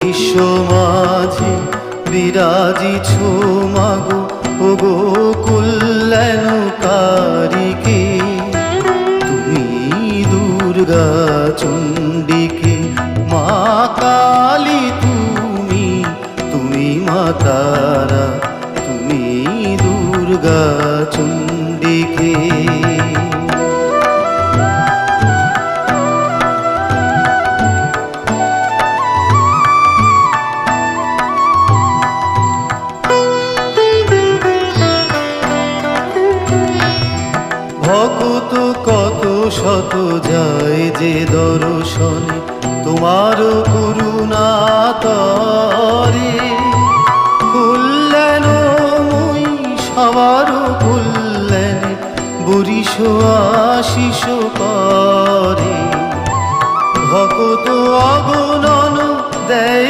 বিশ্ব মাঝে বিরাজিছ মাগো ওগো কল্যাণকারীকে। তুমি দুর্গা চণ্ডিকে, মা কালী তুমি মা তারা, তুমি দুর্গা চণ্ডিকে। ভক্ত কত শত যায় যে দর্শনে তোমার করুণা তরে। কল্যাণময়ী সবার কল্যাণে বরিশ আশিস করে। ভক্ত অগণন দেয়